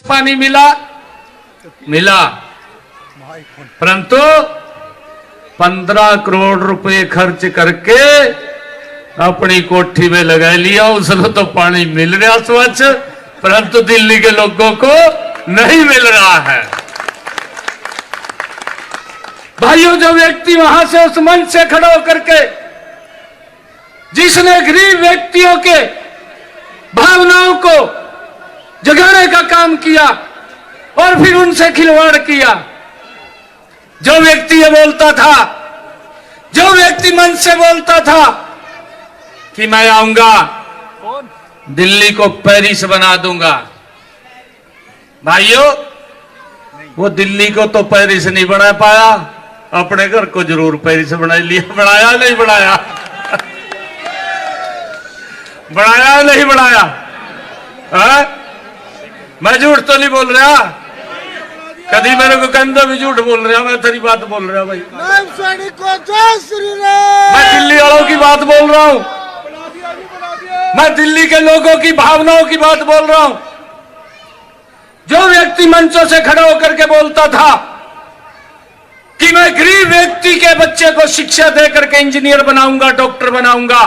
पानी मिला परंतु 15 करोड़ रुपए खर्च करके अपनी कोठी में लगा लिया, उसको तो पानी मिल रहा स्वच्छ, परंतु दिल्ली के लोगों को नहीं मिल रहा है। भाइयों, जो व्यक्ति वहां से उस मंच से खड़ा होकर के जिसने गरीब व्यक्तियों के भावनाओं को जगाने का काम किया और फिर उनसे खिलवाड़ किया, जो व्यक्ति ये बोलता था, जो व्यक्ति मंच से बोलता था कि मैं आऊंगा दिल्ली को पेरिस बना दूंगा, भाइयों वो दिल्ली को तो पेरिस नहीं बना पाया, अपने घर को जरूर पेरिस बना लिया। बनाया नहीं बनाया? बनाया नहीं बनाया? मैं झूठ तो नहीं बोल रहा, कभी मेरे को कंधा भी झूठ बोल रहा, मैं तेरी बात बोल रहा भाई। मैं दिल्ली वालों की बात बोल रहा हूं, मैं दिल्ली के लोगों की भावनाओं की बात बोल रहा हूं। जो व्यक्ति मंचों से खड़ा होकर के बोलता था कि मैं गरीब व्यक्ति के बच्चे को शिक्षा देकर के इंजीनियर बनाऊंगा, डॉक्टर बनाऊंगा,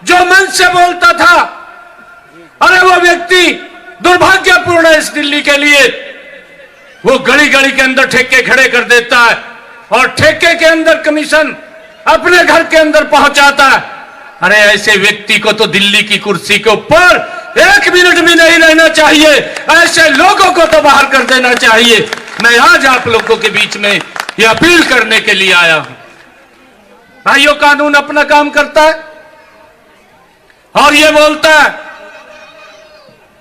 जो मंच से बोलता था, अरे वो व्यक्ति दुर्भाग्यपूर्ण है इस दिल्ली के लिए। वो गली गली के अंदर ठेके खड़े कर देता है और ठेके के अंदर कमीशन अपने घर के अंदर पहुंचाता है। अरे ऐसे व्यक्ति को तो दिल्ली की कुर्सी के ऊपर 1 मिनट भी नहीं रहना चाहिए, ऐसे लोगों को तो बाहर कर देना चाहिए। मैं आज आप लोगों के बीच में ये अपील करने के लिए आया हूं। भाइयों, कानून अपना काम करता है और ये बोलता है।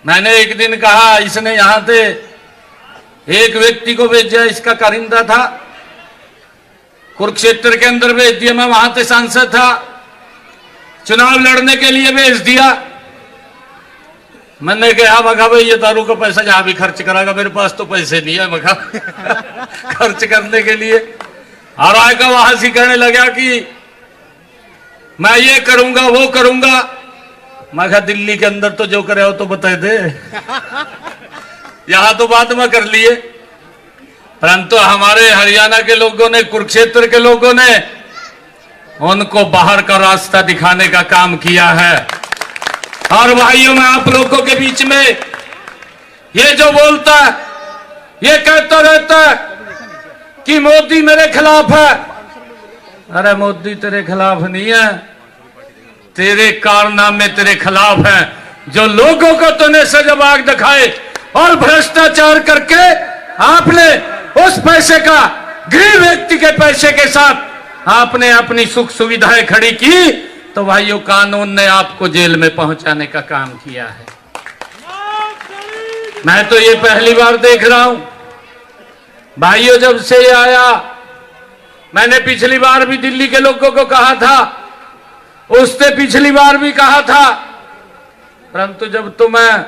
मैंने एक दिन कहा, इसने यहां से एक व्यक्ति को भेजा, इसका कारिंदा था, कुरुक्षेत्र के अंदर भेज दिया। मैं वहां से सांसद था, चुनाव लड़ने के लिए भेज दिया। मैंने कहा मखा भाई ये दारू का पैसा जहां भी खर्च कराएगा, मेरे पास तो पैसे नहीं है मखा खर्च करने के लिए। और आएगा वहां से कहने लगा कि मैं ये करूंगा वो करूंगा। मैं कहा दिल्ली के अंदर तो जो करे हो तो बता दे यहां तो बात में कर लिए, परंतु हमारे हरियाणा के लोगों ने, कुरुक्षेत्र के लोगों ने उनको बाहर का रास्ता दिखाने का काम किया है। और भाइयों, मैं आप लोगों के बीच में ये जो बोलता है, ये कहता रहता है कि मोदी मेरे खिलाफ है। अरे मोदी तेरे खिलाफ नहीं है, तेरे कारनामे तेरे खिलाफ हैं। जो लोगों को तूने सजाबाग दिखाए और भ्रष्टाचार करके आपने उस पैसे का, गरीब व्यक्ति के पैसे के साथ आपने अपनी सुख सुविधाएं खड़ी की, तो भाइयों कानून ने आपको जेल में पहुंचाने का काम किया है। मैं तो ये पहली बार देख रहा हूं भाइयों, जब से ये आया। मैंने पिछली बार भी दिल्ली के लोगों को कहा था, उससे पिछली बार भी कहा था, परंतु जब तो मैं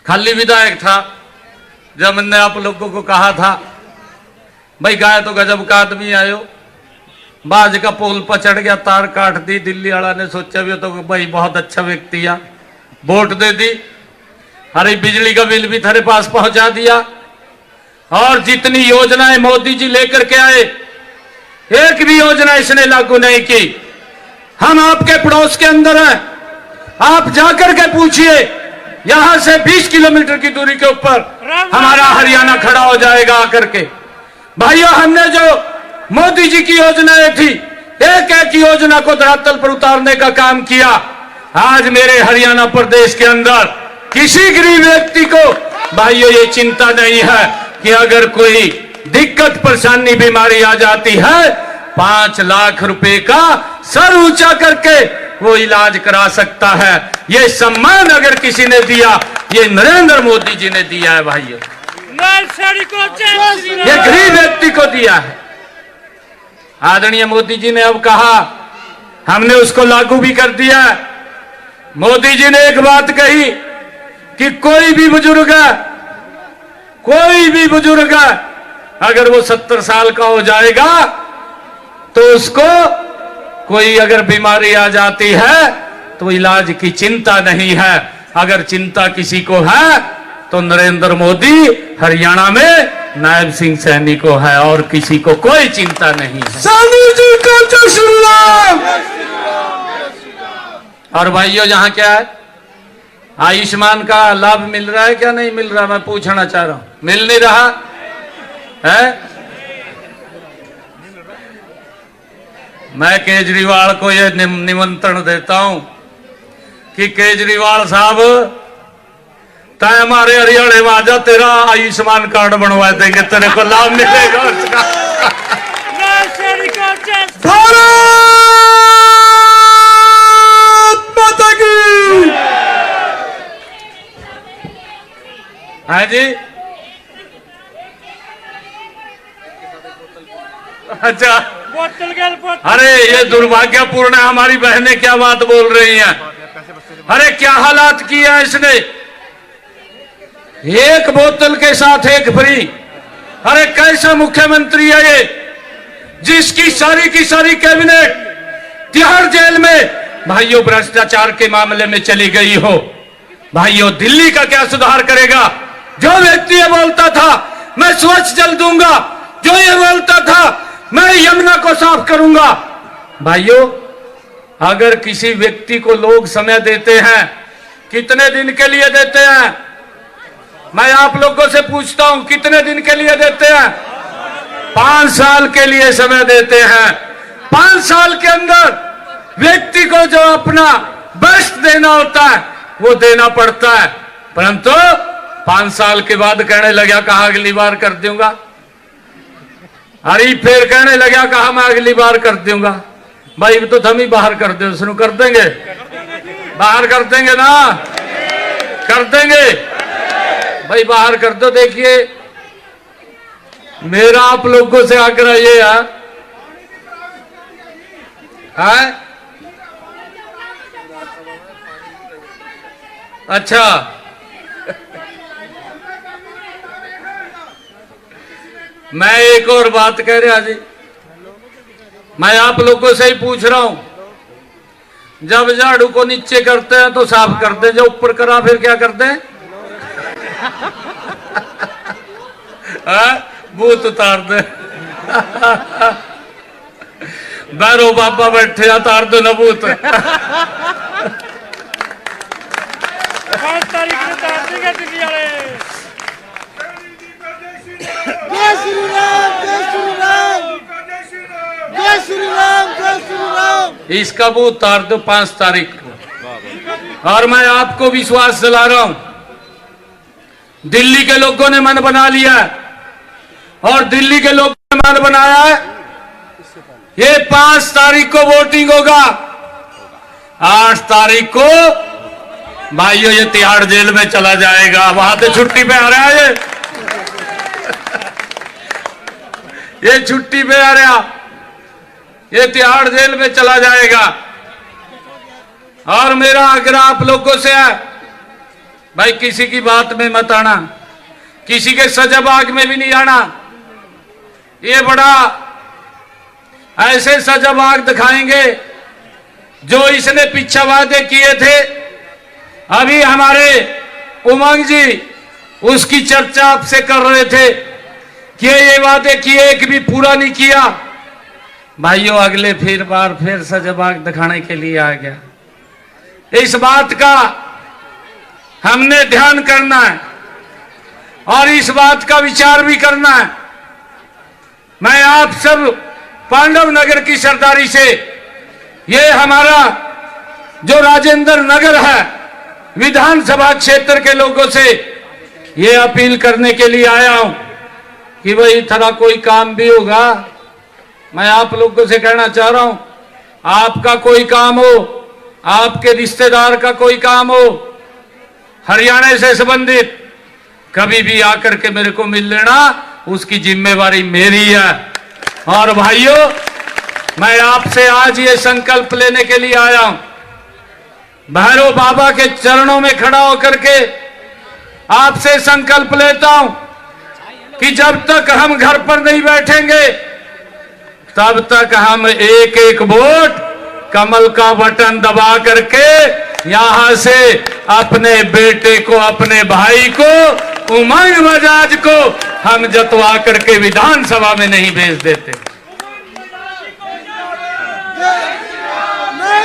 खाली विधायक था, जब मैंने आप लोगों को कहा था भाई गाय तो गजब का आदमी आयो, बाज का पोल पर चढ़ गया, तार काट दी। दिल्ली वाला ने सोचा भी तो भाई बहुत अच्छा व्यक्ति है, वोट दे दी। अरे बिजली का बिल भी तेरे पास पहुंचा दिया, और जितनी योजनाएं मोदी जी लेकर के आए, एक भी योजना इसने लागू नहीं की। हम आपके पड़ोस के अंदर हैं, आप जाकर के पूछिए, यहां से 20 किलोमीटर की दूरी के ऊपर हमारा हरियाणा खड़ा हो जाएगा आकर के। भाइयों, हमने जो मोदी जी की योजनाएं थी, एक एक योजना को धरातल पर उतारने का काम किया। आज मेरे हरियाणा प्रदेश के अंदर किसी गरीब व्यक्ति को भाइयों ये चिंता नहीं है कि अगर कोई दिक्कत परेशानी बीमारी आ जाती है, 5 लाख रुपए का सर ऊंचा करके वो इलाज करा सकता है। ये सम्मान अगर किसी ने दिया, ये नरेंद्र मोदी जी ने दिया है भाइयों, ये गरीब व्यक्ति को दिया है। आदरणीय मोदी जी ने अब कहा, हमने उसको लागू भी कर दिया। मोदी जी ने एक बात कही कि कोई भी बुजुर्ग अगर वो 70 साल का हो जाएगा तो उसको कोई अगर बीमारी आ जाती है तो इलाज की चिंता नहीं है। अगर चिंता किसी को है तो नरेंद्र मोदी हरियाणा में नायब सिंह सैनी को है और किसी को कोई चिंता नहीं है। सैनी जी का जय श्री राम। और भाइयों यहाँ क्या है, आयुष्मान का लाभ मिल रहा है क्या नहीं मिल रहा, मैं पूछना चाह रहा हूं। मिल नहीं रहा है? मैं केजरीवाल को यह निमंत्रण देता हूं कि केजरीवाल साहब तय हमारे हरियाणा में आजा, तेरा आयुष्मान कार्ड बनवा देंगे, तेरे को लाभ मिलेगा उसका। भारत माता की। हाँ जी, अच्छा। अरे ये दुर्भाग्यपूर्ण है, हमारी बहनें क्या बात बोल रही हैं। अरे क्या हालात किया इसने, एक बोतल के साथ एक फ्री। अरे कैसा मुख्यमंत्री है ये, जिसकी सारी की सारी कैबिनेट तिहाड़ जेल में भाइयों भ्रष्टाचार के मामले में चली गई हो। भाइयों दिल्ली का क्या सुधार करेगा? जो व्यक्ति ये बोलता था मैं स्वच्छ जल दूंगा, जो ये बोलता था मैं यमुना को साफ करूंगा। भाइयों अगर किसी व्यक्ति को लोग समय देते हैं, कितने दिन के लिए देते हैं? मैं आप लोगों से पूछता हूं कितने दिन के लिए देते हैं? 5 साल के लिए समय देते हैं। 5 साल के अंदर व्यक्ति को जो अपना बेस्ट देना होता है वो देना पड़ता है, परंतु 5 साल के बाद कहने लगा कहा अगली बार कर दूंगा। अरे फिर कहने लगा कहा मैं अगली बार कर दूंगा। भाई तो हम ही बाहर कर दो, शुरू कर देंगे, बाहर कर देंगे ना, कर देंगे भाई, बाहर कर दो। देखिए मेरा आप लोगों से आग्रह ये है, अच्छा मैं एक और बात कह रहा जी, मैं आप लोगों से ही पूछ रहा हूं, जब झाड़ू को नीचे करते हैं तो साफ करते हैं, जो ऊपर करा फिर क्या करते हैं? भूत उतार दे। बैरो बाबा बैठे उतार दो न भूत। जय श्री राम, जय श्री राम, जय श्री राम, जय श्री राम। इसका वो उतार दो 5 तारीख को। और मैं आपको विश्वास दिला रहा हूं, दिल्ली के लोगों ने मन बना लिया है, और दिल्ली के लोगों ने मन बनाया है, ये 5 तारीख को वोटिंग होगा। 8 तारीख को भाइयों ये तिहाड़ जेल में चला जाएगा, वहां से छुट्टी पे आ रहा है ये छुट्टी पे आ रहा, ये तिहाड़ जेल में चला जाएगा। और मेरा आग्रह आप लोगों से है, भाई किसी की बात में मत आना, किसी के सजाबाग में भी नहीं आना। ये बड़ा ऐसे सजाबाग दिखाएंगे जो इसने पीछे वादे किए थे। अभी हमारे उमंग जी उसकी चर्चा आपसे कर रहे थे कि ये वादे किए एक भी पूरा नहीं किया। भाइयों अगले बार फिर सजाबाग दिखाने के लिए आ गया। इस बात का हमने ध्यान करना है और इस बात का विचार भी करना है। मैं आप सब पांडव नगर की सरदारी से, ये हमारा जो राजेंद्र नगर है विधानसभा क्षेत्र के लोगों से ये अपील करने के लिए आया हूं कि भाई थोड़ा कोई काम भी होगा। मैं आप लोगों से कहना चाह रहा हूं, आपका कोई काम हो, आपके रिश्तेदार का कोई काम हो हरियाणा से संबंधित, कभी भी आकर के मेरे को मिल लेना, उसकी जिम्मेवारी मेरी है। और भाइयों मैं आपसे आज ये संकल्प लेने के लिए आया हूं, भैरव बाबा के चरणों में खड़ा होकर के आपसे संकल्प लेता हूं कि जब तक हम घर पर नहीं बैठेंगे तब तक हम एक एक वोट कमल का बटन दबा करके यहां से अपने बेटे को, अपने भाई को उमंग बजाज को हम जतवा करके विधानसभा में नहीं भेज देते।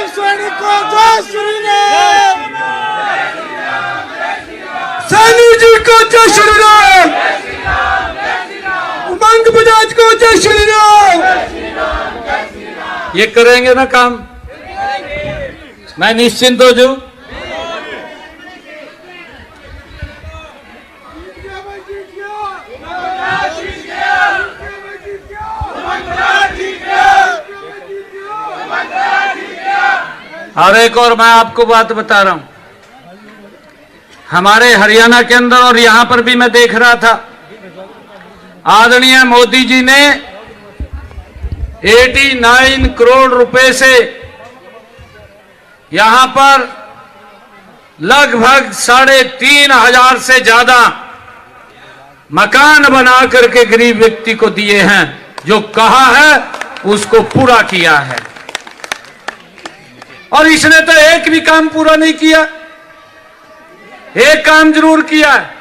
सैनिक को जय श्री राम, सैनिक जी को जय श्री राम, उमंग बजाज को जय श्री राम। ये करेंगे ना काम, मैं निश्चिंत हो जाऊं। और एक और मैं आपको बात बता रहा हूं, हमारे हरियाणा के अंदर और यहां पर भी मैं देख रहा था, आदरणीय मोदी जी ने 89 करोड़ रुपए से यहां पर लगभग 3,500 से ज्यादा मकान बना करके गरीब व्यक्ति को दिए हैं। जो कहा है उसको पूरा किया है, और इसने तो एक भी काम पूरा नहीं किया। एक काम जरूर किया है,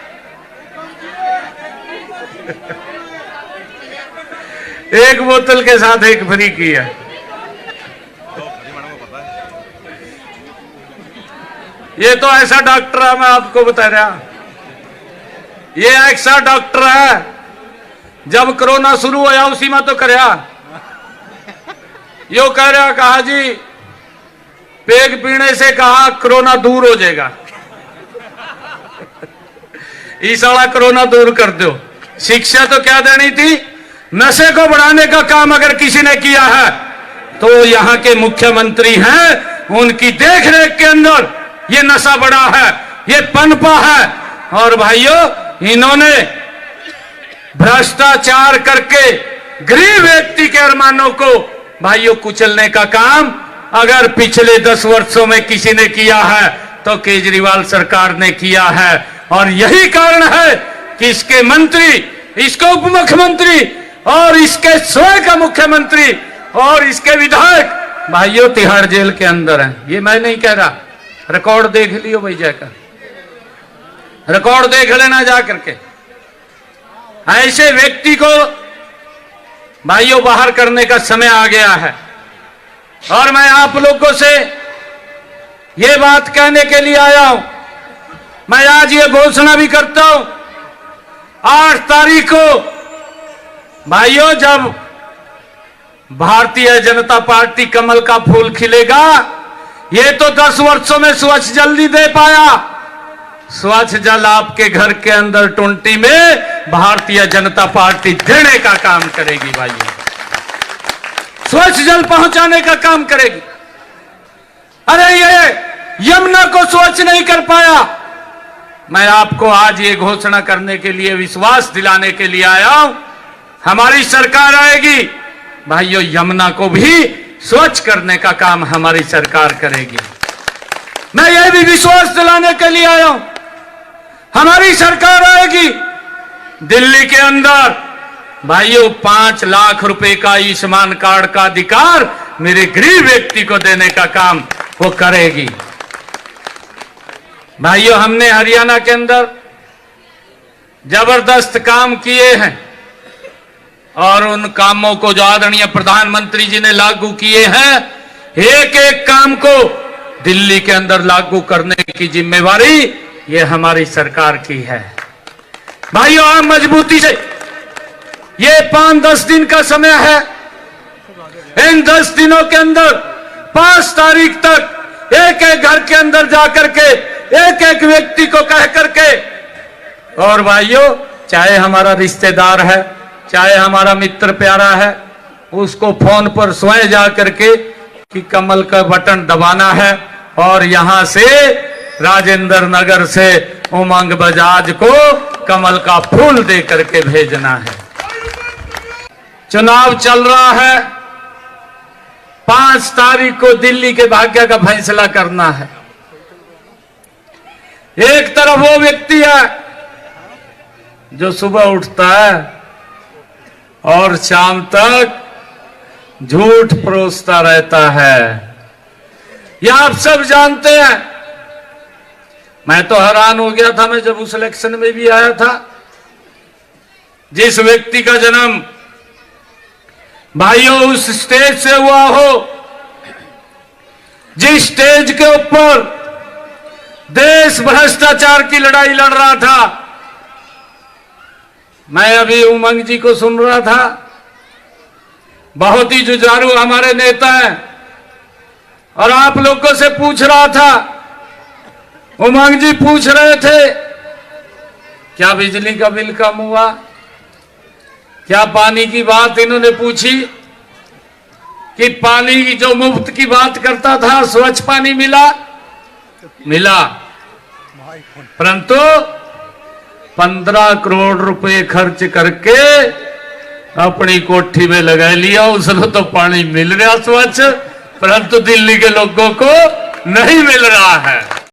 एक बोतल के साथ एक फ्री किया। ये तो ऐसा डॉक्टर है, मैं आपको बता रहा, ये ऐसा डॉक्टर है, जब कोरोना शुरू होया उसी में तो करया यो कह रहा, कहा जी पेग पीने से कहा कोरोना दूर हो जाएगा। इस वाला कोरोना दूर कर दो। शिक्षा तो क्या देनी थी, नशे को बढ़ाने का काम अगर किसी ने किया है तो यहाँ के मुख्यमंत्री हैं, उनकी देखरेख के अंदर ये नशा बढ़ा है, ये पनपा है। और भाइयों, इन्होंने भ्रष्टाचार करके गरीब व्यक्ति के अरमानों को भाइयों कुचलने का काम अगर पिछले 10 वर्षों में किसी ने किया है तो केजरीवाल सरकार ने किया है। और यही कारण है कि इसके मंत्री, इसके उप मुख्यमंत्री और इसके स्वयं का मुख्यमंत्री और इसके विधायक भाइयों तिहाड़ जेल के अंदर हैं। ये मैं नहीं कह रहा, रिकॉर्ड देख लियो भाई, जाकर रिकॉर्ड देख लेना जा करके। ऐसे व्यक्ति को भाइयों बाहर करने का समय आ गया है। और मैं आप लोगों से ये बात कहने के लिए आया हूं, मैं आज ये घोषणा भी करता हूं, 8 तारीख को भाइयों जब भारतीय जनता पार्टी कमल का फूल खिलेगा, ये तो 10 वर्षों में स्वच्छ जल नहीं दे पाया। स्वच्छ जल आपके घर के अंदर टुंटी में भारतीय जनता पार्टी देने का काम करेगी भाइयों, स्वच्छ जल पहुंचाने का काम करेगी। अरे ये यमुना को स्वच्छ नहीं कर पाया, मैं आपको आज ये घोषणा करने के लिए, विश्वास दिलाने के लिए आया हूं, हमारी सरकार आएगी भाइयों, यमुना को भी स्वच्छ करने का काम हमारी सरकार करेगी। मैं ये भी विश्वास दिलाने के लिए आया हूं, हमारी सरकार आएगी, दिल्ली के अंदर भाइयों 5 लाख रुपए का आयुष्मान कार्ड का अधिकार मेरे गरीब व्यक्ति को देने का काम वो करेगी। भाइयों, हमने हरियाणा के अंदर जबरदस्त काम किए हैं और उन कामों को जो आदरणीय प्रधानमंत्री जी ने लागू किए हैं, एक एक काम को दिल्ली के अंदर लागू करने की जिम्मेवारी ये हमारी सरकार की है। भाइयों, आप मजबूती से, ये 5-10 दिन का समय है, इन 10 दिनों के अंदर 5 तारीख तक एक एक घर के अंदर जाकर के एक एक व्यक्ति को कह करके, और भाइयों चाहे हमारा रिश्तेदार है, चाहे हमारा मित्र प्यारा है, उसको फोन पर स्वयं जा करके कि कमल का बटन दबाना है और यहां से राजेंद्र नगर से उमंग बजाज को कमल का फूल दे करके भेजना है। चुनाव चल रहा है, 5 तारीख को दिल्ली के भाग्य का फैसला करना है। एक तरफ वो व्यक्ति है जो सुबह उठता है और शाम तक झूठ परोसता रहता है। यह आप सब जानते हैं, मैं तो हैरान हो गया था, मैं जब उस इलेक्शन में भी आया था। जिस व्यक्ति का जन्म भाइयों उस स्टेज से हुआ हो, जिस स्टेज के ऊपर देश भ्रष्टाचार की लड़ाई लड़ रहा था, मैं अभी उमंग जी को सुन रहा था, बहुत ही जुझारू हमारे नेता हैं, और आप लोगों से पूछ रहा था, उमंग जी पूछ रहे थे क्या बिजली का बिल कम हुआ, क्या पानी की बात इन्होंने पूछी कि पानी की जो मुफ्त की बात करता था स्वच्छ पानी मिला, परंतु 15 करोड़ रुपए खर्च करके अपनी कोठी में लगा लिया, उसको तो पानी मिल रहा स्वच्छ, परंतु दिल्ली के लोगों को नहीं मिल रहा है।